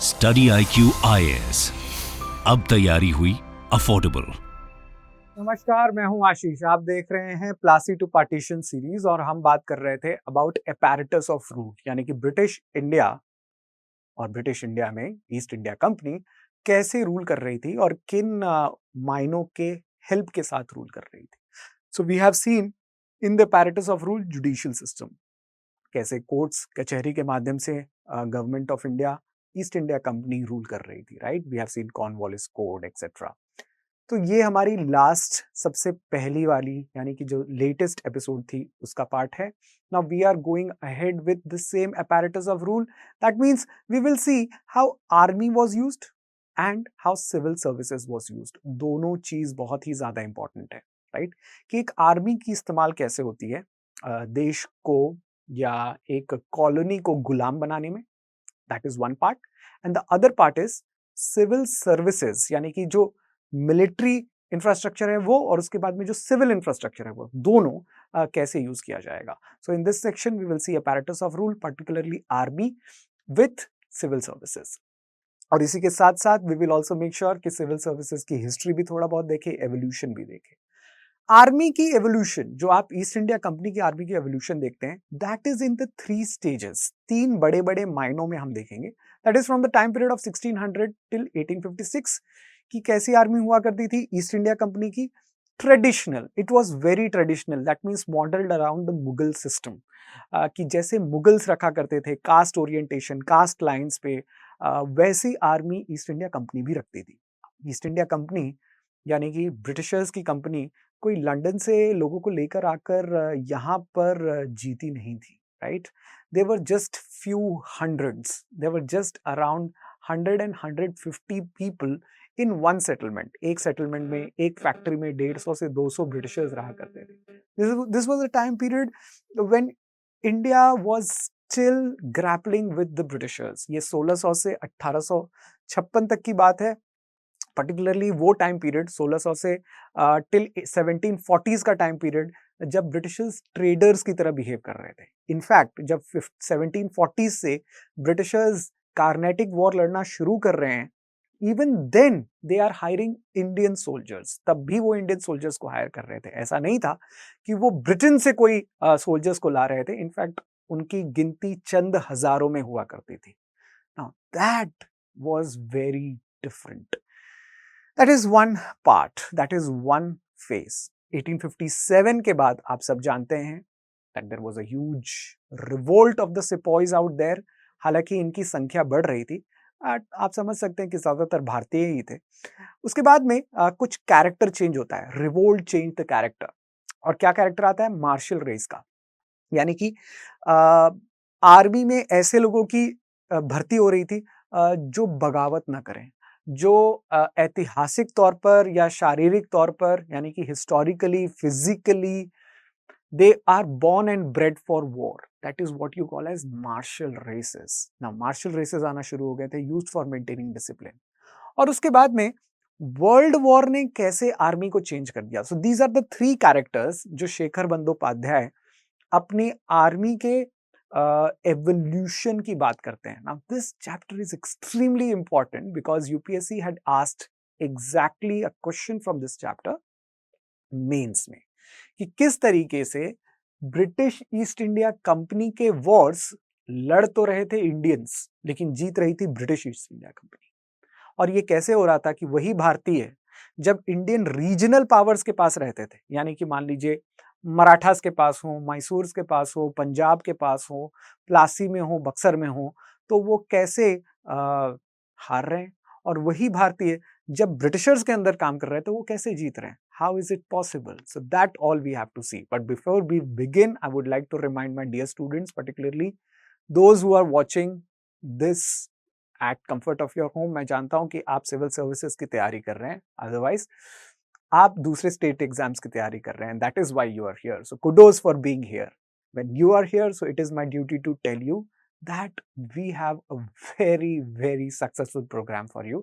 Study IQ IAS, अब तैयारी हुई अफोर्डेबल। नमस्कार, मैं हूं आशीष। आप देख रहे हैं प्लासी टू पार्टीशन सीरीज और हम बात कर रहे थे अबाउट एपैरेटस ऑफ रूल, यानी कि ब्रिटिश इंडिया और ब्रिटिश इंडिया में ईस्ट इंडिया कंपनी कैसे रूल कर रही थी और किन मायनों के हेल्प के साथ रूल कर रही थी। So we have seen in the apparatus of rule judicial system, कैसे कोर्ट्स कचहरी के माध्यम से government of India East India company rule कर रही थी, right. We have seen Cornwallis code etcetera. तो ये हमारी लास्ट सबसे पहली वाली यानी कि जो लेटेस्ट एपिसोड थी उसका पार्ट है। Now we are going ahead with the same apparatus of rule. That means we will see how army was used and how civil services was used. दोनों चीज बहुत ही ज्यादा इंपॉर्टेंट है, राइट। कि एक आर्मी की इस्तेमाल कैसे होती है देश को या एक कॉलोनी को गुलाम बनाने में, that is one part. And the other part is civil services, यानी कि जो मिलिट्री इंफ्रास्ट्रक्चर है वो और उसके बाद में जो सिविल इंफ्रास्ट्रक्चर है वो दोनों कैसे यूज किया जाएगा। So in this section we will see apparatus of rule, particularly army with civil services. और इसी के साथ साथ we will also make sure कि सिविल सर्विसेज की हिस्ट्री भी थोड़ा बहुत देखे, एवोल्यूशन भी देखे। आर्मी की एवोल्यूशन, जो आप ईस्ट इंडिया कंपनी की आर्मी की एवोल्यूशन देखते हैं, that is in the three stages. तीन बड़े बड़े मायनों में हम देखेंगे। That is from the time period of 1600 till 1856 कि कैसी आर्मी हुआ करती थी ईस्ट इंडिया कंपनी की। Traditional, it was very traditional, that means modelled around the Mughal system. कि जैसे मुगल्स रखा करते थे कास्ट ओरिएंटेशन, कास्ट लाइंस पे, वैसी आर्मी ईस्ट इंडिया कंपनी भी रखती थी। ईस्ट इंडिया कंपनी यानी कि ब्रिटिशर्स की कंपनी कोई लंदन से लोगों को लेकर आकर यहाँ पर जीती नहीं थी, right. They were just few hundreds, they were just around 100 and 150 people in one settlement. एक सेटलमेंट में, एक फैक्ट्री में 150 से 200 ब्रिटिशर्स रहा करते थे। This was a time period when India was still grappling with the Britishers. ये 1600 से 1856 तक की बात है। पर्टिकुलरली वो टाइम पीरियड 1600 से टिल 1740s का टाइम पीरियड, जब ब्रिटिशर्स ट्रेडर्स की तरह बिहेव कर रहे थे। इनफैक्ट जब 1740s से ब्रिटिशर्स कार्नेटिक वॉर लड़ना शुरू कर रहे हैं, even then they are hiring Indian soldiers. तब भी वो इंडियन सोल्जर्स को हायर कर रहे थे। ऐसा नहीं था कि वो ब्रिटेन से कोई सोल्जर्स को ला रहे थे। इनफैक्ट उनकी गिनती चंद हजारों में हुआ करती थी। Now that was very different. That is one part, that is one phase. 1857 के बाद आप सब जानते हैं that there was a huge revolt of the sepoys out there. हालांकि इनकी संख्या बढ़ रही थी, आप समझ सकते हैं कि ज्यादातर भारतीय ही थे। उसके बाद में कुछ कैरेक्टर चेंज होता है, रिवोल्ट चेंज द कैरेक्टर। और क्या कैरेक्टर आता है? मार्शल रेस का। यानी कि आर्मी में ऐसे लोगों की भर्ती हो रही थी जो बगावत ना करें, जो ऐतिहासिक तौर पर या शारीरिक तौर पर, यानी कि historically, physically, they are born and bred for war. That is what you call as martial races. Now martial races आना शुरू हो गए थे, used for maintaining discipline. और उसके बाद में वर्ल्ड वॉर ने कैसे आर्मी को चेंज कर दिया। So these are the three characters जो शेखर बंदोपाध्याय अपनी आर्मी के एवोल्यूशन की बात करते हैं। Now this chapter is extremely important because UPSC had asked exactly a question from this chapter mains में, कि किस तरीके से ब्रिटिश ईस्ट इंडिया कंपनी के वॉर्स लड़ तो रहे थे इंडियंस, लेकिन जीत रही थी ब्रिटिश ईस्ट इंडिया कंपनी। और ये कैसे हो रहा था कि वही भारतीय जब इंडियन रीजनल पावर्स के पास रहते थे, यानी कि मान लीजिए मराठास के पास हो, मैसूर के पास हो, पंजाब के पास हो, प्लासी में हो, बक्सर में हो, तो वो कैसे हार रहे हैं। और वही भारतीय जब ब्रिटिशर्स के अंदर काम कर रहे थे वो कैसे जीत रहे हैं। How is it possible? So that all we have to see. But before we begin I would like to remind my dear students, particularly those who are watching this at comfort of your home. मैं जानता हूं कि आप civil services की तैयारी कर रहे हैं, अदरवाइज आप दूसरे स्टेट एग्जाम्स की तैयारी कर रहे हैं। That is why you are here. So kudos for being here. When you are here, so it is my duty to tell you that we have a very very successful programme for you,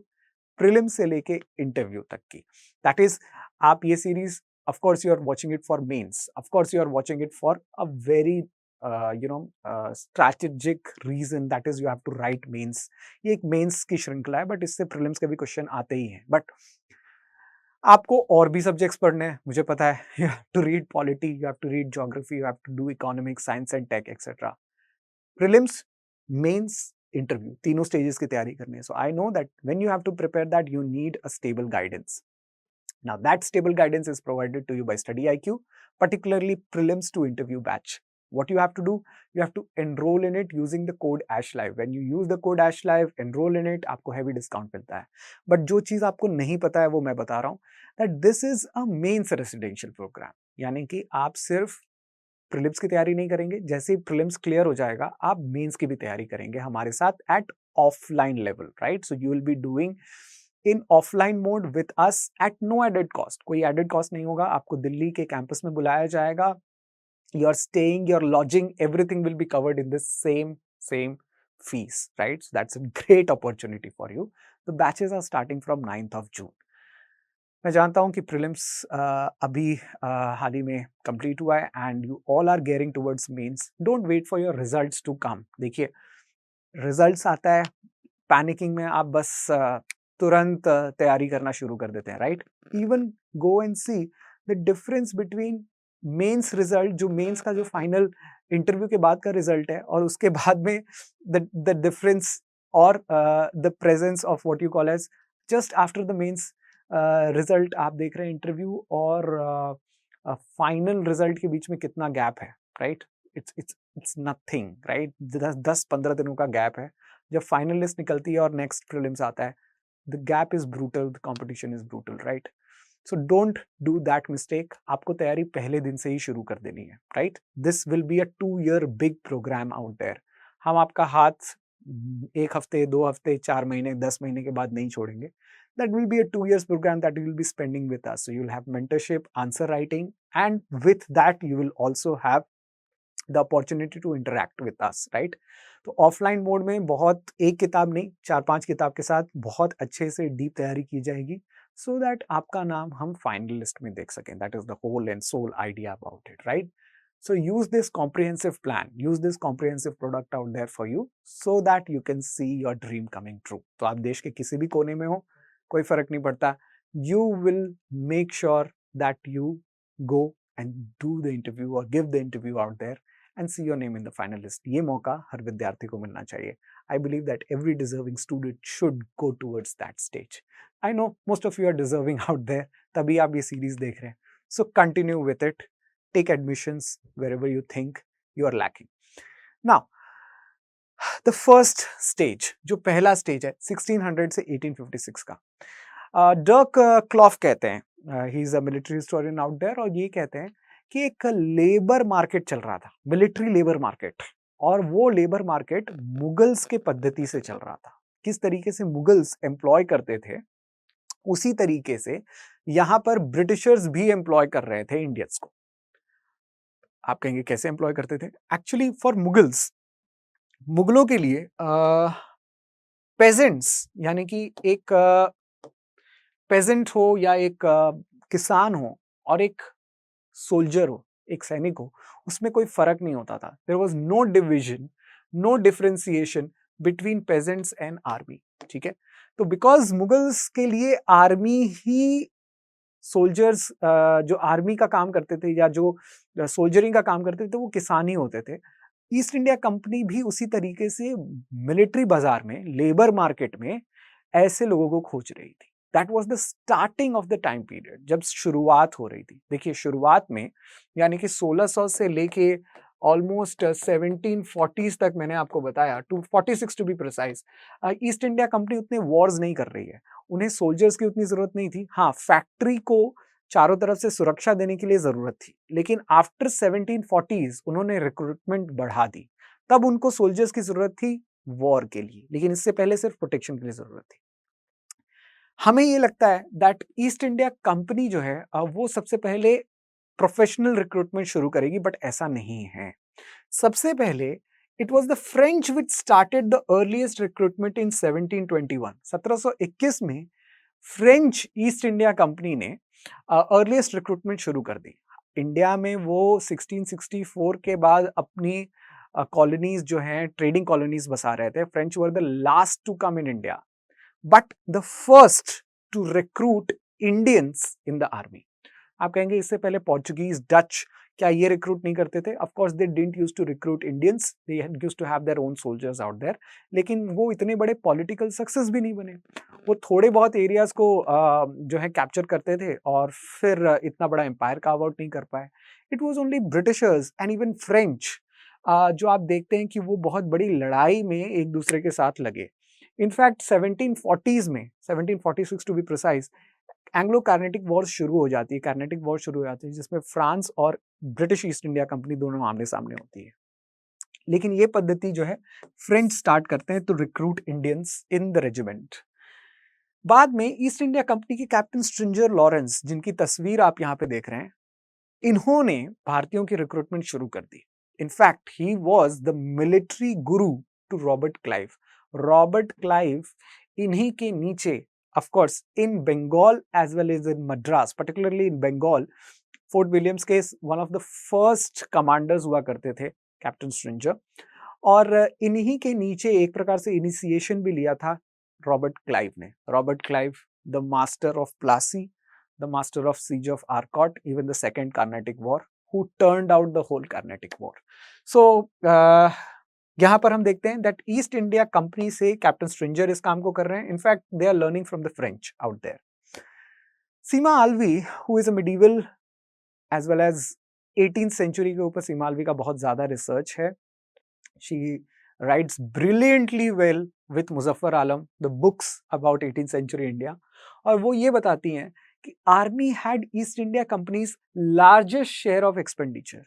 prelim से लेके interview तक की। That is, आप ये series, of course you are watching it for mains, of course you are watching it for a very strategic reason, that is you have to write mains. ये एक mains की श्रृंखला है, but इससे prelims के भी क्वेश्चन आते ही हैं। बट आपको और भी सब्जेक्ट्स पढ़ने हैं, मुझे पता है। You have to read polity, you have to read geography, you have to do economics, science and tech etcetera. Prelims, mains, interview, तीनों स्टेजेस की तैयारी करनी है। So I know that when you have to prepare that, you need a stable guidance. Now that stable guidance is provided to you by StudyIQ, particularly prelims to interview batch. What you have to do, you have to enroll in it using the code ASHLIVE. When you use the code ASHLIVE, enroll in it, आपको heavy discount मिलता है. But जो चीज आपको नहीं पता है वो मैं बता रहा हूँ, that this is a mains residential program. यानी कि आप सिर्फ प्रीलिम्स की तैयारी नहीं करेंगे, जैसे ही प्रीलिम्स क्लियर हो जाएगा आप मेंस की भी तैयारी करेंगे हमारे साथ at offline level, right? So you will be doing in offline mode with us at no added cost. कोई एडेड कॉस्ट नहीं होगा. आपको दिल्ली के कैंपस में बुलाया जाएगा. Your staying, your lodging, everything will be covered in this same fees, right? So that's a great opportunity for you. The batches are starting from 9th of June. मैं जानता हूं कि प्रीलिम्स अभी हाल ही में कंप्लीट हुआ है and you all are gearing towards mains. Don't wait for your results to come. देखिए, results आता है, पैनिकिंग में आप बस तुरंत तैयारी करना शुरू कर देते हैं, right? Even go and see the difference between mains result, जो मेंस का जो फाइनल इंटरव्यू के बाद का रिजल्ट है, और उसके बाद में द डिफरेंस और the presence of what you call as just after the mains result. आप देख रहे हैं इंटरव्यू और फाइनल रिजल्ट के बीच में कितना गैप है, राइट? It's nothing, right? 10-15 दिनों का गैप है. जब फाइनल लिस्ट निकलती है और नेक्स्ट प्रीलिम्स आता है, the gap is brutal, the competition is brutal, right? So don't do that mistake. आपको तैयारी पहले दिन से ही शुरू कर देनी है, right? This will be a 2-year big programme out there. हम आपका हाथ 1 हफ्ते, 2 हफ्ते, 4 महीने, 10 महीने के बाद नहीं छोड़ेंगे. That will be a 2 years program that you will be spending with us. So you'll have mentorship, answer writing, and with that you will also have the opportunity to interact with us, right? तो offline mode में बहुत एक किताब नहीं, 4-5 किताब के साथ बहुत अच्छे से डीप तैयारी की जाएगी, so that आपका नाम हम फाइनल लिस्ट में देख सकें. That is the whole and sole idea about it, right? So use this comprehensive plan, use this comprehensive product out there for you, so that you can see your dream coming true. तो आप देश के किसी भी कोने में हो, कोई फर्क नहीं पड़ता. You will make sure that you go and do the interview or give the interview out there and see your name in the final list. ये मौका हर विद्यार्थी को मिलना चाहिए. I believe that every deserving student should go towards that stage. I know most of you are deserving out there, तभी आप ये series देख रहे हैं. So continue with it. Take admissions wherever you think you are lacking. Now, the first stage, जो पहला stage है 1600 से 1856 का, डर्क क्लॉफ कहते हैं, he is a military historian out there, और ये कहते हैं कि एक लेबर मार्केट चल रहा था, मिलिट्री लेबर मार्केट, और वो लेबर मार्केट मुगल्स के पद्धति से चल रहा था. किस तरीके से मुगल्स एम्प्लॉय करते थे, उसी तरीके से यहां पर ब्रिटिशर्स भी एम्प्लॉय कर रहे थे इंडियंस को. आप कहेंगे कैसे एम्प्लॉय करते थे? एक्चुअली फॉर मुगल्स, मुगलों के लिए पेजेंट्स, यानी कि एक पेजेंट हो या एक किसान हो और एक सोल्जर हो, एक सैनिक हो, उसमें कोई फर्क नहीं होता था. There was no division, no differentiation between peasants and army. ठीक है? तो बिकॉज मुगल्स के लिए आर्मी ही, सोल्जर्स जो आर्मी का काम करते थे या जो सोल्जरिंग का काम करते थे वो किसान ही होते थे. ईस्ट इंडिया कंपनी भी उसी तरीके से मिलिट्री बाजार में, लेबर मार्केट में ऐसे लोगों को खोज रही थी. That was the starting of the time period, जब शुरुआत हो रही थी. देखिए, शुरुआत में यानी कि 1600 से लेके ऑलमोस्ट 1740s तक, मैंने आपको बताया, 246 to be precise, East India company उतने वॉर्स नहीं कर रही है. उन्हें सोल्जर्स की उतनी जरूरत नहीं थी. हाँ, फैक्ट्री को चारों तरफ से सुरक्षा देने के लिए जरूरत थी, लेकिन आफ्टर 1740s उन्होंने रिक्रूटमेंट बढ़ा दी. तब उनको सोल्जर्स की जरूरत थी वॉर के लिए, लेकिन इससे पहले सिर्फ प्रोटेक्शन के लिए जरूरत थी. हमें ये लगता है दैट ईस्ट इंडिया कंपनी जो है वो सबसे पहले प्रोफेशनल रिक्रूटमेंट शुरू करेगी, बट ऐसा नहीं है. सबसे पहले it was the French which started the earliest recruitment इन 1721. 1721 में फ्रेंच ईस्ट इंडिया कंपनी ने अर्लीस्ट रिक्रूटमेंट शुरू कर दी. इंडिया में वो 1664 के बाद अपनी कॉलोनीज जो हैं, ट्रेडिंग कॉलोनीज बसा रहे थे. French were the last to come in India but the first to recruit Indians in the army. आप कहेंगे इससे पहले पोर्चुगीज, डच क्या ये रिक्रूट नहीं करते थे? Of course they didn't use to recruit Indians, they used to have their own soldiers out there. लेकिन वो इतने बड़े पॉलिटिकल सक्सेस भी नहीं बने. वो थोड़े बहुत एरियाज को जो है कैप्चर करते थे और फिर इतना बड़ा एम्पायर कार्व आउट नहीं कर पाए. It was only Britishers and even French जो आप देखते हैं कि वो बहुत बड़ी लड़ाई में एक दूसरे के साथ लगे. इनफैक्ट 1740s में, 1746 to be precise, Anglo Carnatic war शुरू हो जाती है. कार्नेटिक वॉर शुरू हो जाती है जिसमें फ्रांस और ब्रिटिश ईस्ट इंडिया कंपनी दोनों आमने सामने होती है. लेकिन ये पद्धति जो है फ्रेंच स्टार्ट करते हैं to recruit Indians in the regiment. बाद में ईस्ट इंडिया कंपनी के कैप्टन स्ट्रिंजर लॉरेंस, जिनकी तस्वीर आप यहाँ पे देख रहे हैं, इन्होंने भारतीयों की रिक्रूटमेंट शुरू कर दी. In fact he was the military guru to Robert Clive. Robert Clive इन्हीं के नीचे, of course in Bengal as well as in Madras, particularly in Bengal, Fort Williams के one of the first commanders हुआ करते थे कैप्टन स्ट्रिंजर. और इन्हीं के नीचे एक प्रकार से इनिशिएशन भी लिया था रॉबर्ट क्लाइव ने. Robert Clive, the master of Plassey, the master of siege of Arcot, even the second Carnatic war, who turned out the whole Carnatic war. So यहां पर हम देखते हैं दैट ईस्ट इंडिया कंपनी से कैप्टन स्ट्रिंजर इस काम को कर रहे हैं. In fact they are learning from the French out there. Seema Alavi, who is a medieval as well as 18th century के ऊपर सीमा आलवी का बहुत ज्यादा रिसर्च है. She writes brilliantly well with Muzaffar Alam the books about 18th century India. और वो ये बताती हैं कि army had East India company's largest share of expenditure.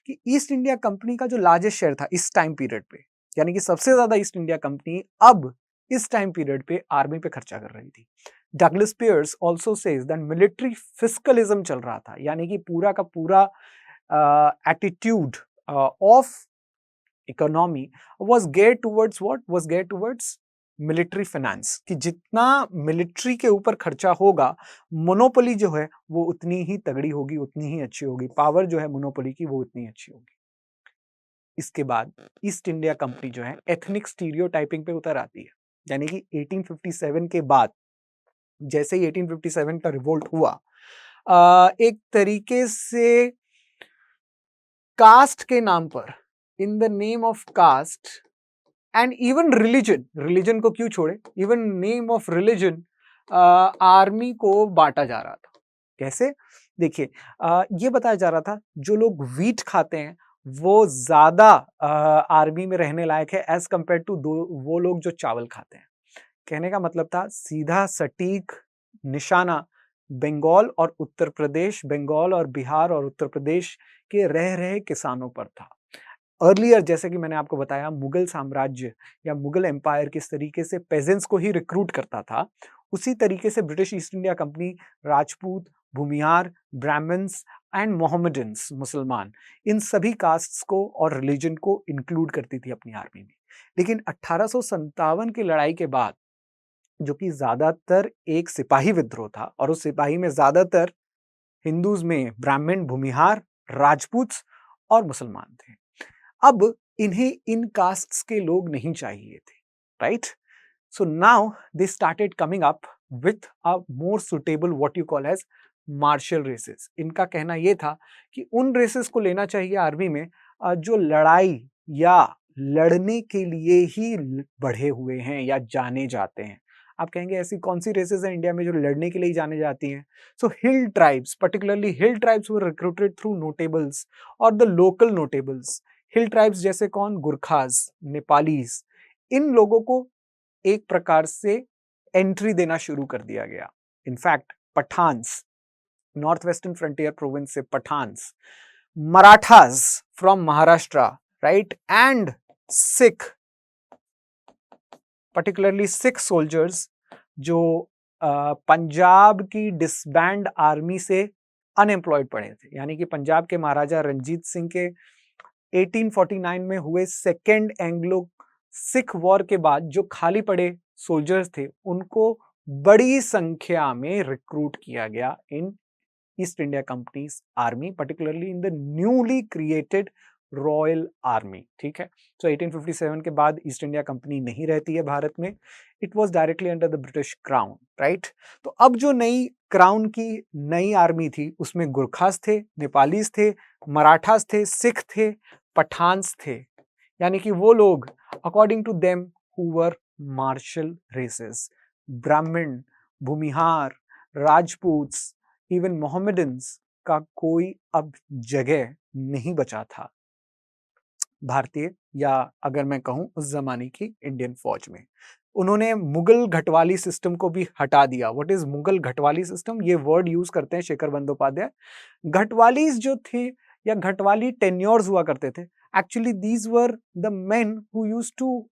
कि ईस्ट इंडिया कंपनी का जो लार्जेस्ट शेयर था इस टाइम पीरियड पे, यानी कि सबसे ज्यादा ईस्ट इंडिया कंपनी अब इस टाइम पीरियड पे आर्मी पे खर्चा कर रही थी. Douglas Peers also says that military fiscalism चल रहा था, यानी कि पूरा का पूरा attitude of economy was geared towards what was geared towards military finance. कि जितना मिलिट्री के ऊपर खर्चा होगा, मोनोपोली जो है वो उतनी ही तगड़ी होगी, उतनी ही अच्छी होगी. पावर जो है मोनोपोली की वो उतनी अच्छी होगी. इसके बाद ईस्ट इंडिया कंपनी जो है एथनिक स्टीरियोटाइपिंग पे उतर आती है. यानी कि 1857 के बाद, जैसे ही 1857 का रिवोल्ट हुआ, एक तरीके से कास्ट के नाम पर, in the name of caste and even religion को क्यों छोड़े, even name of religion, army को बांटा जा रहा था. कैसे? देखिए, ये बताया जा रहा था जो लोग वीट खाते हैं वो ज्यादा आर्मी में रहने लायक है एज कंपेयर टू वो लोग जो चावल खाते हैं. कहने का मतलब था सीधा सटीक निशाना बंगाल और उत्तर प्रदेश, बंगाल और बिहार और उत्तर प्रदेश के रह रहे किसानों पर था. अर्लियर, जैसे कि मैंने आपको बताया, मुगल साम्राज्य या मुगल एम्पायर किस तरीके से पेजेंट्स को ही रिक्रूट करता था, उसी तरीके से British East India Company Rajput, Bhumihar, Brahmins and Mohammedans, मुसलमान, इन सभी कास्ट्स को और रिलीजन को इंक्लूड करती थी अपनी आर्मी में. लेकिन 1857 की लड़ाई के बाद, जो कि ज्यादातर एक सिपाही विद्रोह था और उस सिपाही में ज्यादातर हिंदूज में ब्राह्मण, भूमिहार, राजपूत और मुसलमान थे. अब इन्हें इन कास्ट्स के लोग नहीं चाहिए थे, right? So now they started coming up with a more suitable what you call as martial races. इनका कहना यह था कि उन रेसेस को लेना चाहिए आर्मी में जो लड़ाई या लड़ने के लिए ही बढ़े हुए हैं या जाने जाते हैं. आप कहेंगे ऐसी कौन सी रेसेस हैं इंडिया में जो लड़ने के लिए जाने जाती हैं? सो हिल ट्राइब्स, particularly हिल ट्राइब्स वर रिक्रूटेड थ्रू नोटेबल्स और the local notables. Hill tribes जैसे कौन? गुरखाज, नेपालीज, इन लोगों को एक प्रकार से एंट्री देना शुरू कर दिया गया. In fact Pathans, North Western Frontier Province से Pathans, Marathas from Maharashtra, right, and Sikh, particularly Sikh soldiers जो पंजाब की डिसबैंड आर्मी से अनएम्प्लॉयड पड़े थे. यानी कि पंजाब के महाराजा रंजीत सिंह के 1849 में हुए सेकेंड एंग्लो सिख वॉर के बाद जो खाली पड़े सोल्जर्स थे, उनको बड़ी संख्या में रिक्रूट किया गया इन East India Company's army, particularly in the newly created royal army. ठीक है, so 1857 के बाद ईस्ट इंडिया कंपनी नहीं रहती है भारत में, it was directly under the British crown, right. तो अब जो नई क्राउन की नई आर्मी थी उसमें गुरखास थे, नेपालीज थे, मराठास थे, सिख थे, पठान्स थे, यानी कि वो लोग according to them who were martial races, Brahmin, Bhumihar, राजपूत्स, even Mohammedans का कोई अब जगह नहीं बचा था भारतीय, या अगर मैं कहूं उस जमाने की इंडियन फौज में। उन्होंने मुगल घटवाली सिस्टम को भी हटा दिया। What is Mughal ghatwali system? ये वर्ड यूज करते हैं शेखर बंदोपाध्याय। घटवालीज जो थे या घटवाली टेन्योर्स हुआ करते थे, actually these were the men who use to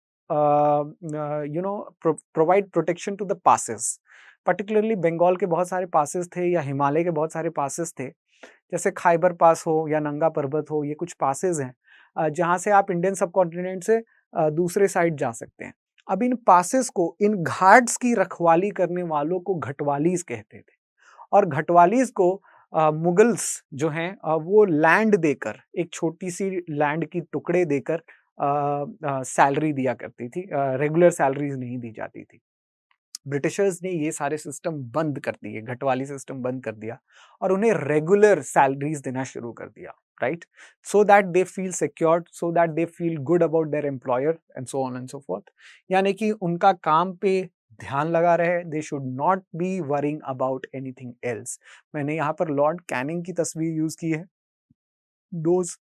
provide protection to the passes. Particularly Bengal के बहुत सारे पासेस थे या हिमालय के बहुत सारे पासेस थे, जैसे खाइबर पास हो या नंगा पर्वत हो, ये कुछ पासेस हैं जहां से आप इंडियन सबकॉन्टिनेंट से दूसरे साइड जा सकते हैं। अब इन पासेस को, इन घाट्स की रखवाली करने वालों को घटवालीज कहते थे, और घटवालीज को मुगल्स जो हैं वो लैंड देकर, एक छोटी सी लैंड की टुकड़े देकर सैलरी दिया करती थी, रेगुलर सैलरीज नहीं दी जाती थी। ब्रिटिशर्स ने ये सारे सिस्टम बंद कर दिए, घटवाली सिस्टम बंद कर दिया और उन्हें रेगुलर सैलरीज देना शुरू कर दिया, right, so that they feel secured, so that they feel good about their employer and so on and so fourth. यानी कि उनका काम पे ध्यान लगा रहे, they should not be worrying about anything else. मैंने यहाँ पर लॉर्ड कैनिंग की तस्वीर यूज की है, those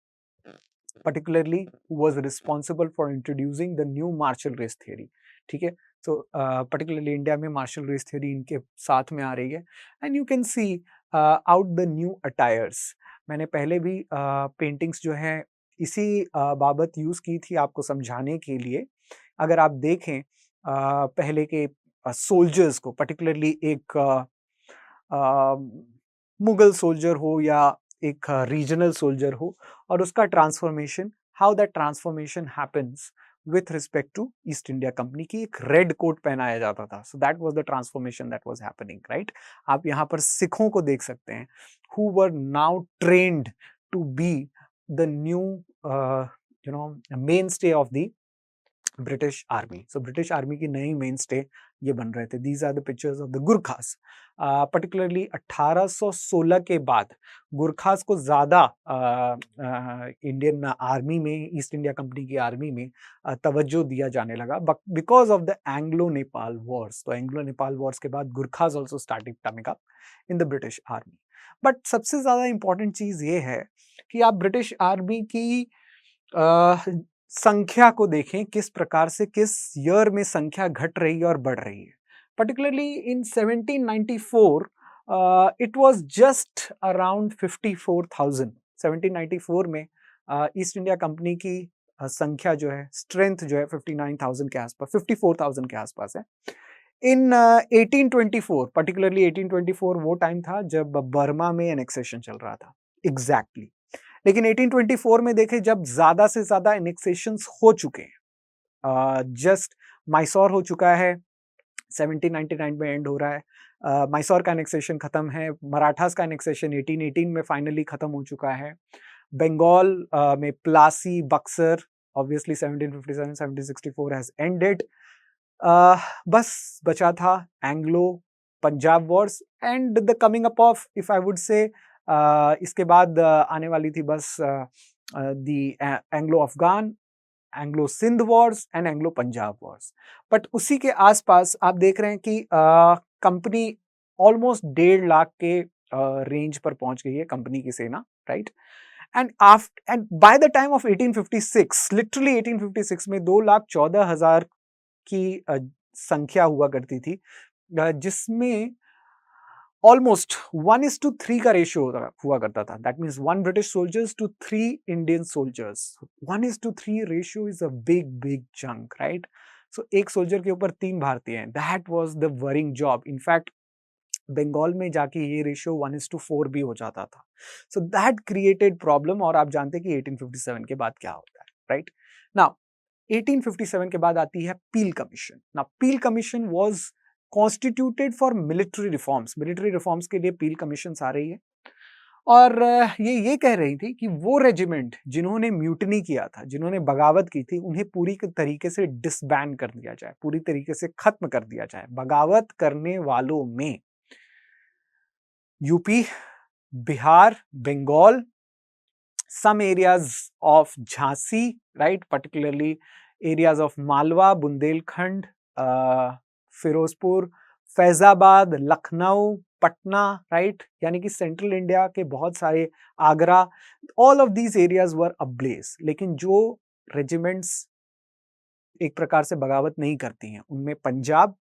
particularly who was responsible for introducing the new martial race theory। ठीक है, so particularly इंडिया में martial race theory इनके साथ में आ रही है, and you can see out the new attires। मैंने पहले भी पेंटिंग्स जो हैं इसी बाबत यूज की थी आपको समझाने के लिए। अगर आप देखें पहले के सोल्जर्स को, पर्टिकुलरली एक मुगल सोल्जर हो या एक रीजनल सोल्जर हो, और उसका transformation, how that transformation happens with respect to East India company की। एक रेड कोट पहनाया जाता था, so that was the transformation that was happening, right. आप यहाँ पर सिखों को देख सकते हैं, who were now trained to be the new mainstay of the British army. So British army की नई मेन स्टे ये बन रहे थे। These are the pictures of the गुरखास। Particularly 1816 के बाद गुरखास को ज्यादा इंडियन आर्मी में, ईस्ट इंडिया कंपनी की आर्मी में तवज्जो दिया जाने लगा because of the Anglo Nepal Wars. तो एंग्लो नेपाल वॉर्स के बाद गुरखास also started coming up in the British army. But सबसे ज्यादा इंपॉर्टेंट चीज ये है कि आप ब्रिटिश आर्मी की संख्या को देखें, किस प्रकार से किस ईयर में संख्या घट रही है और बढ़ रही है। Particularly in 1794 it was just around 54,000। 1794 में ईस्ट इंडिया कंपनी की संख्या जो है, स्ट्रेंथ जो है 59,000 के आसपास, 54,000 के आसपास है। इन 1824, पर्टिकुलरली 1824 वो टाइम था जब बर्मा में एनेक्सेशन चल रहा था, एग्जैक्टली। लेकिन 1824 में देखें, जब ज्यादा से ज्यादा एनेक्सेशंस हो चुके हैं, जस्ट मैसूर हो चुका है, 1799 में एंड हो रहा है, मैसूर का एनेक्सेशन खत्म है, मराठास का एनेक्सेशन 1818 में फाइनली खत्म हो चुका है, बंगाल में Plassey, Buxar, obviously 1757 1764 has ended. बस बचा था Anglo Punjab wars and the coming up of, if I would say, इसके बाद आने वाली थी बस the Anglo Afghan, Anglo Sindh wars and Anglo Punjab wars. But उसी के आसपास आप देख रहे हैं कि कंपनी ऑलमोस्ट 1.5 लाख के रेंज पर पहुंच गई है, कंपनी की सेना, right. And by the time of 1856, literally 1856 में 2,14,000 की संख्या हुआ करती थी, जिसमें ऑलमोस्ट 1:3 का रेशियो हुआ करता था। That means 1 British soldiers to 3 Indian soldiers. 1:3 ratio is a big chunk, right. So एक सोल्जर के ऊपर 3 भारतीय हैं। That was the warring job. In fact Bengal में जाके ये रेशियो 1:4 भी हो जाता था। सो दैट क्रिएटेड प्रॉब्लम, और आप जानते हैं कि 1857 के बाद क्या होता है, राइट। नाउ 1857 के बाद आती है Peel Commission. Now Peel Commission was constituted for military reforms. Military reforms के लिए पील कमीशन आ रही है। और ये कह रही थी कि वो रेजिमेंट जिन्होंने म्यूटनी किया था, जिन्होंने बगावत की थी, उन्हें पूरी तरीके से डिसबैंड कर दिया जाए, पूरी तरीके से खत्म कर दिया जाए। बगावत करने वालों में UP, Bihar, Bengal, some areas of Jhansi, right? Particularly areas of Malwa, Bundelkhand, Firozpur, Faizabad, Lucknow, Patna, right, यानी कि सेंट्रल इंडिया के बहुत सारे, Agra, all of these areas were ablaze. लेकिन जो रेजिमेंट्स एक प्रकार से बगावत नहीं करती हैं, उनमें पंजाब,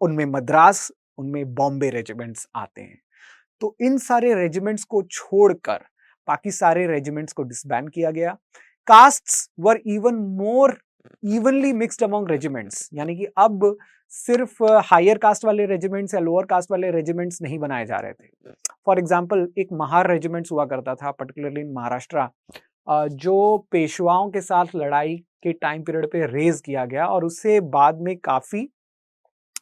उनमें मद्रास, उनमें बॉम्बे रेजिमेंट्स आते हैं। तो इन सारे रेजिमेंट्स को छोड़कर बाकी सारे रेजिमेंट्स को डिसबैंड किया गया। कास्ट्स वर even more evenly mixed among regiments, यानी कि अब सिर्फ हायर कास्ट वाले रेजिमेंट्स या लोअर कास्ट वाले रेजिमेंट्स नहीं बनाए जा रहे थे। फॉर एग्जाम्पल एक महार रेजिमेंट्स हुआ करता था, पर्टिकुलरली इन महाराष्ट्र, जो पेशवाओं के साथ लड़ाई के टाइम पीरियड पे रेज किया गया और उससे बाद में काफी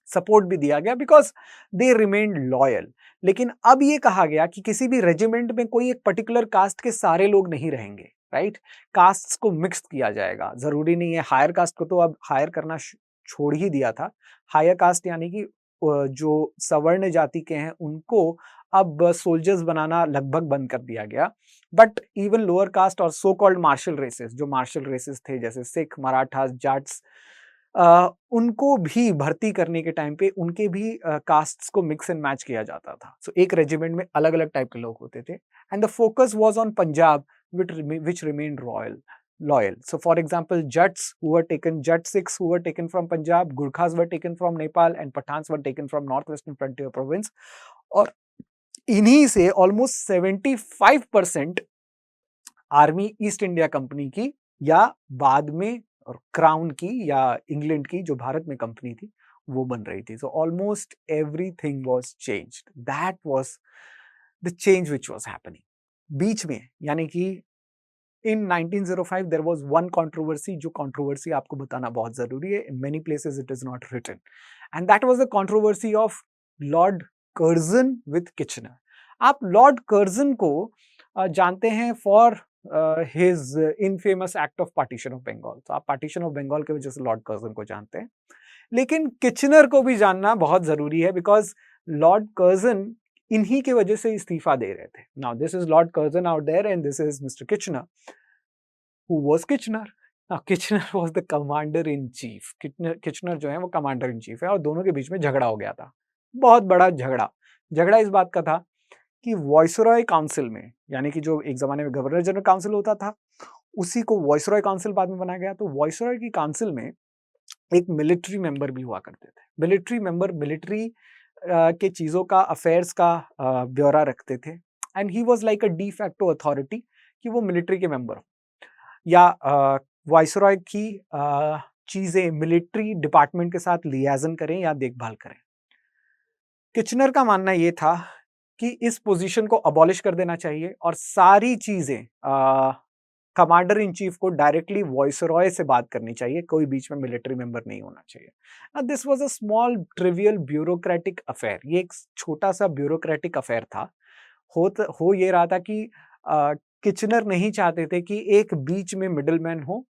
सपोर्ट भी दिया गया बिकॉज दे रिमेन्ड लॉयल। लेकिन अब ये कहा गया कि किसी भी रेजिमेंट में कोई एक पर्टिकुलर कास्ट के सारे लोग नहीं रहेंगे, राइट? कास्ट्स को मिक्स किया जाएगा। जरूरी नहीं है, हायर कास्ट को तो अब हायर करना छोड़ ही दिया था। हायर कास्ट यानी कि जो सवर्ण जाति के हैं उनको अब सोल्जर्स बनाना लगभग बंद कर दिया गया। बट इवन लोअर कास्ट और सो कॉल्ड मार्शल रेसेस, जो मार्शल रेसेस थे जैसे सिख, मराठास, जाट्स, उनको भी भर्ती करने के टाइम पे उनके भी कास्ट्स को मिक्स एंड मैच किया जाता था। सो एक रेजिमेंट में अलग अलग टाइप के लोग होते थे and the focus was on Punjab which remained loyal. So for example, Jat Sikhs who were taken from Punjab, Gurkhas were taken from Nepal and Pathans were taken from northwestern frontier province. और इन्हीं से almost 75% army east India company की या बाद में और crown की या इंग्लैंड की जो भारत में कंपनी थी वो बन रही थी। So almost everything was changed. That was the change which was happening. बीच में यानी कि in 1905 there was one controversy, जो कंट्रोवर्सी आपको बताना बहुत जरूरी है। In many places it is not written and that was the controversy of Lord Curzon with Kitchener. आप लॉर्ड कर्जन को जानते हैं for his infamous act of partition of Bengal. तो आप पार्टीशन ऑफ बंगाल के वजह से लॉर्ड कर्जन को जानते हैं, लेकिन किचनर को भी जानना बहुत जरूरी है बिकॉज लॉर्ड कर्जन इन्हीं की वजह से इस्तीफा दे रहे थे। Now this is Lord Curzon out there and this is mister Kitchener. Who was Kitchener? Now Kitchener was the commander in chief. Kitchener जो है वो कमांडर इन चीफ है और दोनों के बीच में झगड़ा हो गया था, बहुत बड़ा झगड़ा इस बात का था कि वॉइसरॉय काउंसिल में, यानी कि जो एक जमाने में गवर्नर जनरल काउंसिल होता था उसी को वॉइसरॉय काउंसिल बाद में बनाया गया। तो वॉइसरॉय की काउंसिल में एक मिलिट्री मेंबर भी हुआ करते थे। मिलिट्री मेंबर मिलिट्री के चीजों का, अफेयर्स का ब्यौरा रखते थे and he was like a de facto authority कि वो मिलिट्री के मेंबर हो या वॉइसरॉय की चीजें मिलिट्री डिपार्टमेंट के साथ लियाजन करें या देखभाल करें। किचनर का मानना ये था कि इस पोजीशन को अबॉलिश कर देना चाहिए और सारी चीजें कमांडर इन चीफ को डायरेक्टली वॉइसरॉय से बात करनी चाहिए, कोई बीच में मिलिट्री मेंबर नहीं होना चाहिए। This was a small trivial bureaucratic affair. ये एक छोटा सा ब्यूरोक्रेटिक अफेयर था। हो ये रहा था कि किचनर नहीं चाहते थे कि एक बीच में मिडलमैन हो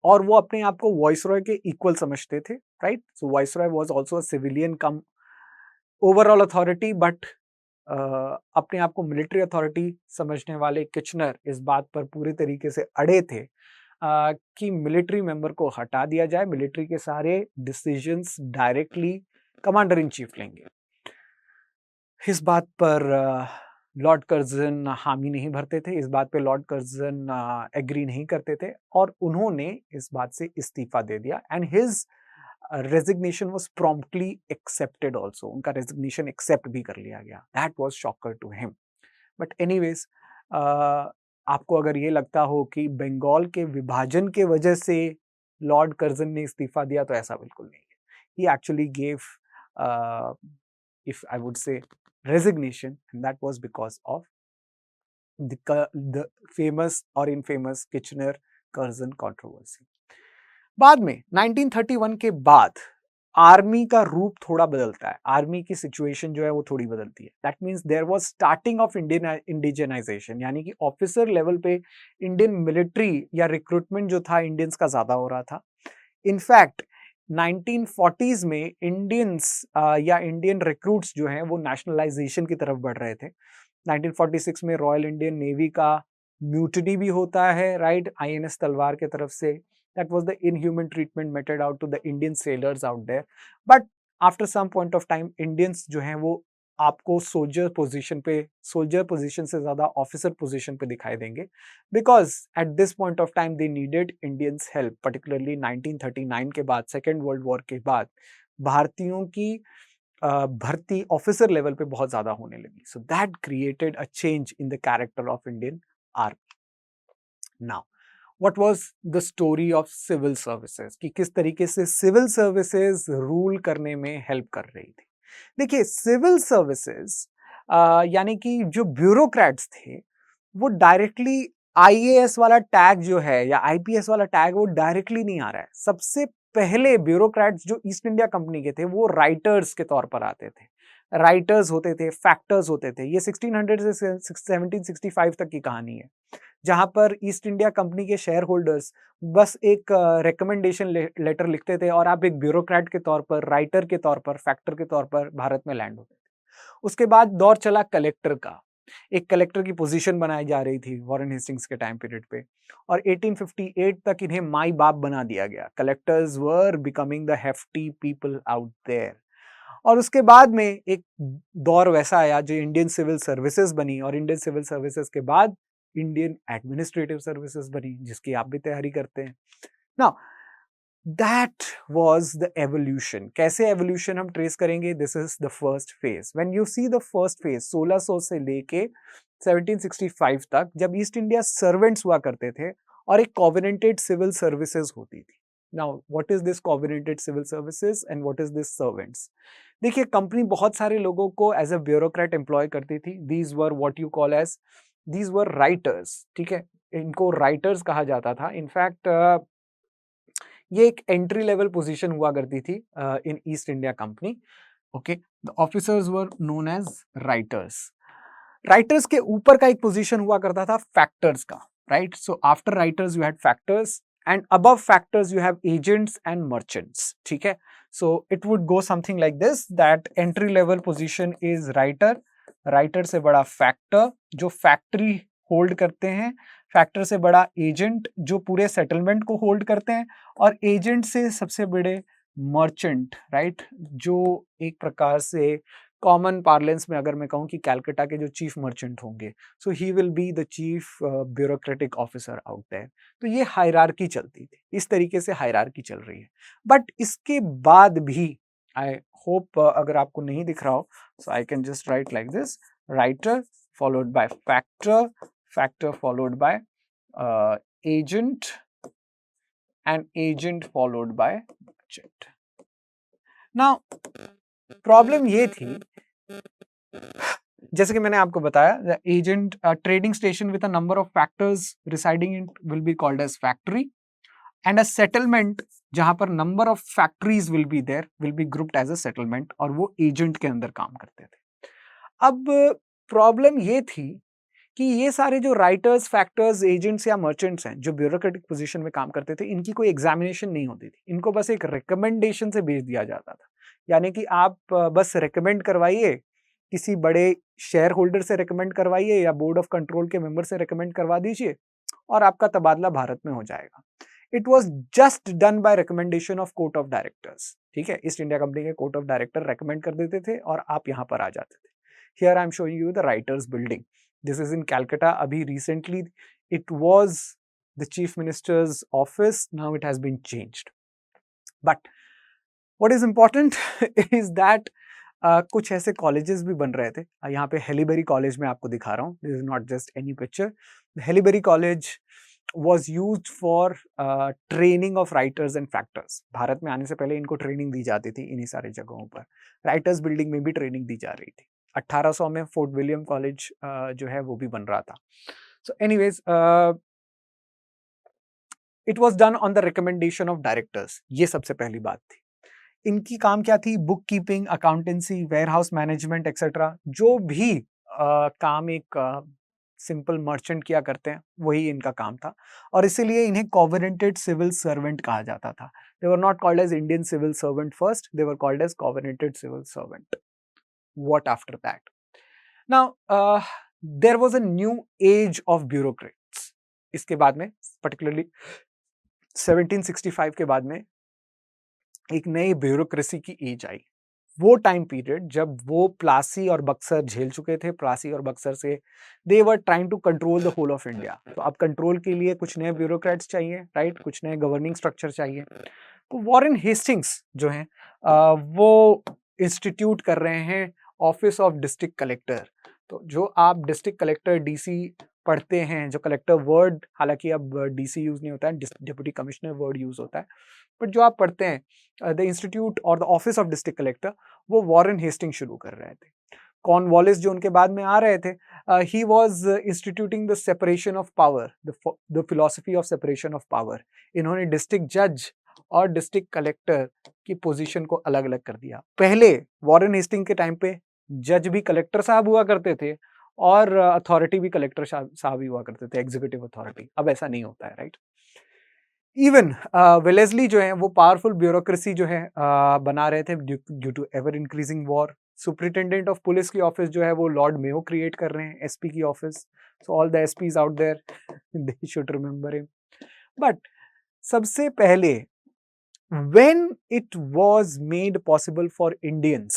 और वो अपने आप को वॉइसरॉय के इक्वल समझते थे, right? So viceroy was also a civilian come overall authority, but अपने आप को मिलिट्री अथॉरिटी समझने वाले किचनर इस बात पर पूरे तरीके से अड़े थे कि मिलिट्री मेंबर को हटा दिया जाए, मिलिट्री के सारे decisions directly commander in chief लेंगे। इस बात पर लॉर्ड कर्जन हामी नहीं भरते थे, इस बात पे लॉर्ड कर्जन एग्री नहीं करते थे और उन्होंने इस बात से इस्तीफा दे दिया and his resignation was promptly accepted also. उनका रेजिग्नेशन एक्सेप्ट भी कर लिया गया। That was shocker to him. But anyways, आपको अगर ये लगता हो कि बंगाल के विभाजन के वजह से लॉर्ड कर्जन ने इस्तीफा दिया, तो ऐसा बिल्कुल नहीं है। He actually gave, if I would say, resignation, and that was because of the famous or infamous Kitchener-Curzon controversy. बाद में 1931 के बाद आर्मी का रूप थोड़ा बदलता है, आर्मी की सिचुएशन जो है वो थोड़ी बदलती है। That means there was starting of Indian indigenization, यानी कि ऑफिसर लेवल पे इंडियन मिलिट्री या रिक्रूटमेंट जो था इंडियंस का ज्यादा हो रहा था। इनफैक्ट 1940s में इंडियंस या इंडियन रिक्रूट्स जो हैं वो नेशनलाइजेशन की तरफ बढ़ रहे थे। 1946 में रॉयल इंडियन नेवी का म्यूटिनी भी होता है, राइट, आईएनएस तलवार के तरफ से। That was the inhuman treatment meted out to the Indian sailors out there. But after some point of time Indians जो हैं वो आपको सोल्जर पोजीशन से ज्यादा ऑफिसर पोजीशन पे दिखाई देंगे, because at this point of time they needed Indians help. Particularly 1939 के बाद, सेकेंड वर्ल्ड वॉर के बाद भारतीयों की भर्ती ऑफिसर लेवल पे बहुत ज्यादा होने लगी। So that created a change in the character of Indian army. Now what was the story of civil services, कि किस तरीके से सिविल सर्विसेज रूल करने में हेल्प कर रही थी। देखिए, सिविल सर्विसेज यानी कि जो ब्यूरोक्रेट्स थे वो डायरेक्टली आईएएस वाला टैग जो है या आईपीएस वाला टैग वो डायरेक्टली नहीं आ रहा है। सबसे पहले ब्यूरोक्रेट्स जो ईस्ट इंडिया कंपनी के थे वो राइटर्स के तौर पर आते थे। राइटर्स होते थे, फैक्टर्स होते थे। ये 1600 से 1765 तक की कहानी है, जहां पर ईस्ट इंडिया कंपनी के शेयर होल्डर्स बस एक रिकमेंडेशन लेटर लिखते थे और आप एक ब्यूरोक्रेट के तौर पर, राइटर के तौर पर, फैक्टर के तौर पर भारत में लैंड होते थे। उसके बाद दौर चला कलेक्टर का। एक कलेक्टर की पोजीशन बनाई जा रही थी वॉरेन हेस्टिंग्स के टाइम पीरियड पे, और 1858 तक इन्हें माई बाप बना दिया गया। Collectors were becoming the hefty people out there. और उसके बाद में एक दौर वैसा आया जो इंडियन सिविल सर्विसेज बनी, और इंडियन सिविल सर्विसेज के बाद इंडियन एडमिनिस्ट्रेटिव सर्विसेज बनी, जिसकी आप भी तैयारी करते हैं। Now that was the evolution. कैसे एवोल्यूशन हम ट्रेस करेंगे? This is the first phase. When you see the first phase 1600 से लेके 1765 तक, जब ईस्ट इंडिया सर्वेंट्स हुआ करते थे और एक कॉवेनेंटेड सिविल सर्विसेज होती थी। Now what is this covenanted civil services and what is this servants? देखिए, कंपनी बहुत सारे लोगों को एज अ ब्यूरोक्रेट एम्प्लॉय करती थी। These were what you call as, these were writers, ठीक है, इनको राइटर्स कहा जाता था। इनफैक्ट ये एक एंट्री लेवल पोजीशन हुआ करती थी in East India Company. Okay, the officers were known as writers. Writers के ऊपर का एक पोजीशन हुआ करता था फैक्टर्स का, right? So after writers you had factors, and above factors you have agents and merchants, ठीक है? So it would go something like this, that entry level position is writer, writer से बड़ा factor जो factory hold करते हैं, factor से बड़ा agent जो पूरे सेटलमेंट को होल्ड करते हैं, और एजेंट से सबसे बड़े मर्चेंट, राइट, जो एक प्रकार से कॉमन पार्लेंस में अगर मैं कहूं कि कैलकाटा के जो चीफ मर्चेंट होंगे, so he will be the chief bureaucratic officer out there. तो ये हायरार्की चलती थी, इस तरीके से हायरार्की चल रही है। बट इसके बाद भी आई होप अगर आपको नहीं दिख रहा हो, so I can just write like this, writer followed by factor, factor followed by agent, and agent followed by merchant. Now problem ये थी, जैसे कि मैंने आपको बताया, agent trading station with a number of factors residing in will be called as factory, and a settlement जहां पर number of factories will be there will be grouped as a settlement, और वो एजेंट के अंदर काम करते थे। अब प्रॉब्लम ये थी कि ये सारे जो राइटर्स, फैक्टर्स, एजेंट्स या मर्चेंट्स हैं जो ब्यूरोक्रेटिक पोजीशन में काम करते थे, इनकी कोई एग्जामिनेशन नहीं होती थी। इनको बस एक रिकमेंडेशन से भेज दिया जाता था, यानी कि आप बस रिकमेंड करवाइए, किसी बड़े शेयर होल्डर से रिकमेंड करवाइए या बोर्ड ऑफ कंट्रोल के मेंबर से रिकमेंड करवा दीजिए, और आपका तबादला भारत में हो जाएगा। It was just done by recommendation of court of directors, ठीक है? ईस्ट इंडिया कंपनी के कोर्ट ऑफ डायरेक्टर रिकमेंड कर देते थे और आप यहाँ पर आ जाते थे। Here I am showing you the writers building. This is in Calcutta. Abhi recently it was the chief minister's office. Now it has been changed. But what is important is that कुछ ऐसे colleges भी बन रहे थे। यहाँ पे हेलीबेरी college में आपको दिखा रहा हूँ। This is not just any picture. The Haileybury college was used for training of writers and factors. Bharat में आने से पहले इनको ट्रेनिंग दी जाती थी इन्हीं सारी जगहों पर। राइटर्स बिल्डिंग में भी ट्रेनिंग दी जा रही थी। 1800 में फोर्ट विलियम कॉलेज जो है वो भी बन रहा था। So anyways, it was done on the recommendation of directors, ये सबसे पहली बात थी। इनकी काम क्या थी? Book keeping, accountancy, warehouse management etcetera, जो भी काम एक सिंपल मर्चेंट किया करते हैं, वही इनका काम था। और इसीलिए इन्हें कॉवेनेंटेड सिविल सर्वेंट कहा जाता था। They were not called as Indian civil servant first, they were called as covenanted civil servant. What after that? Now there was a new age of bureaucrats. इसके बाद में, पर्टिकुलरली 1765 के बाद में, एक नई ब्यूरोक्रेसी की एज आई। वो टाइम पीरियड जब वो प्लासी और बक्सर झेल चुके थे। प्लासी और बक्सर से they were trying to control the whole of India. तो अब कंट्रोल के लिए कुछ नए ब्यूरोक्रेट्स चाहिए, राइट? कुछ नए गवर्निंग स्ट्रक्चर चाहिए। तो वॉरेन हेस्टिंग्स जो है वो इंस्टीट्यूट कर रहे हैं ऑफिस ऑफ डिस्ट्रिक्ट कलेक्टर। तो जो आप डिस्ट्रिक्ट कलेक्टर, डीसी पढ़ते हैं, जो कलेक्टर वर्ड, हालांकि अब डीसी यूज नहीं होता है, डिप्टी कमिश्नर वर्ड यूज होता है, बट जो आप पढ़ते हैं द इंस्टीट्यूट और the office of district collector, वो वॉरेन हेस्टिंग शुरू कर रहे थे। कॉर्नवालिस जो उनके बाद में आ रहे थे, he was instituting the separation of power, the philosophy of separation of power. इन्होंने डिस्ट्रिक्ट जज और डिस्ट्रिक्ट कलेक्टर की पोजीशन को अलग अलग कर दिया। पहले वॉरेन हेस्टिंग के टाइम पे जज भी कलेक्टर साहब हुआ करते थे और अथॉरिटी भी कलेक्टर साहब ही हुआ करते थे, एग्जीक्यूटिव अथॉरिटी। अब ऐसा नहीं होता है, राइट? इवन वेलेस्ली जो है वो पावरफुल ब्यूरोक्रेसी जो है बना रहे थे due to ever increasing war. Superintendent of police की ऑफिस जो है वो लॉर्ड मेयो क्रिएट कर रहे हैं, एसपी की office. So all the SPs out there, they should remember him. But सबसे पहले when it was made possible for Indians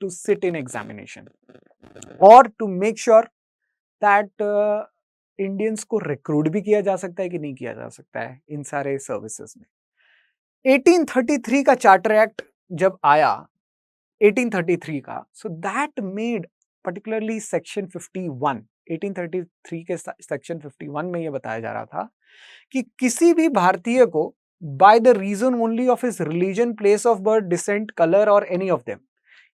to sit in examination or to make sure that Indians को recruit भी किया जा सकता है कि नहीं किया जा सकता है इन सारे सर्विसेज में। 1833 का चार्टर एक्ट जब आया, 1833 का, so that made particularly section 51, 1833 के सेक्शन 51 में यह बताया जा रहा था कि किसी भी भारतीय को by the reason only of his religion, place of birth, descent, colour और एनी ऑफ देम,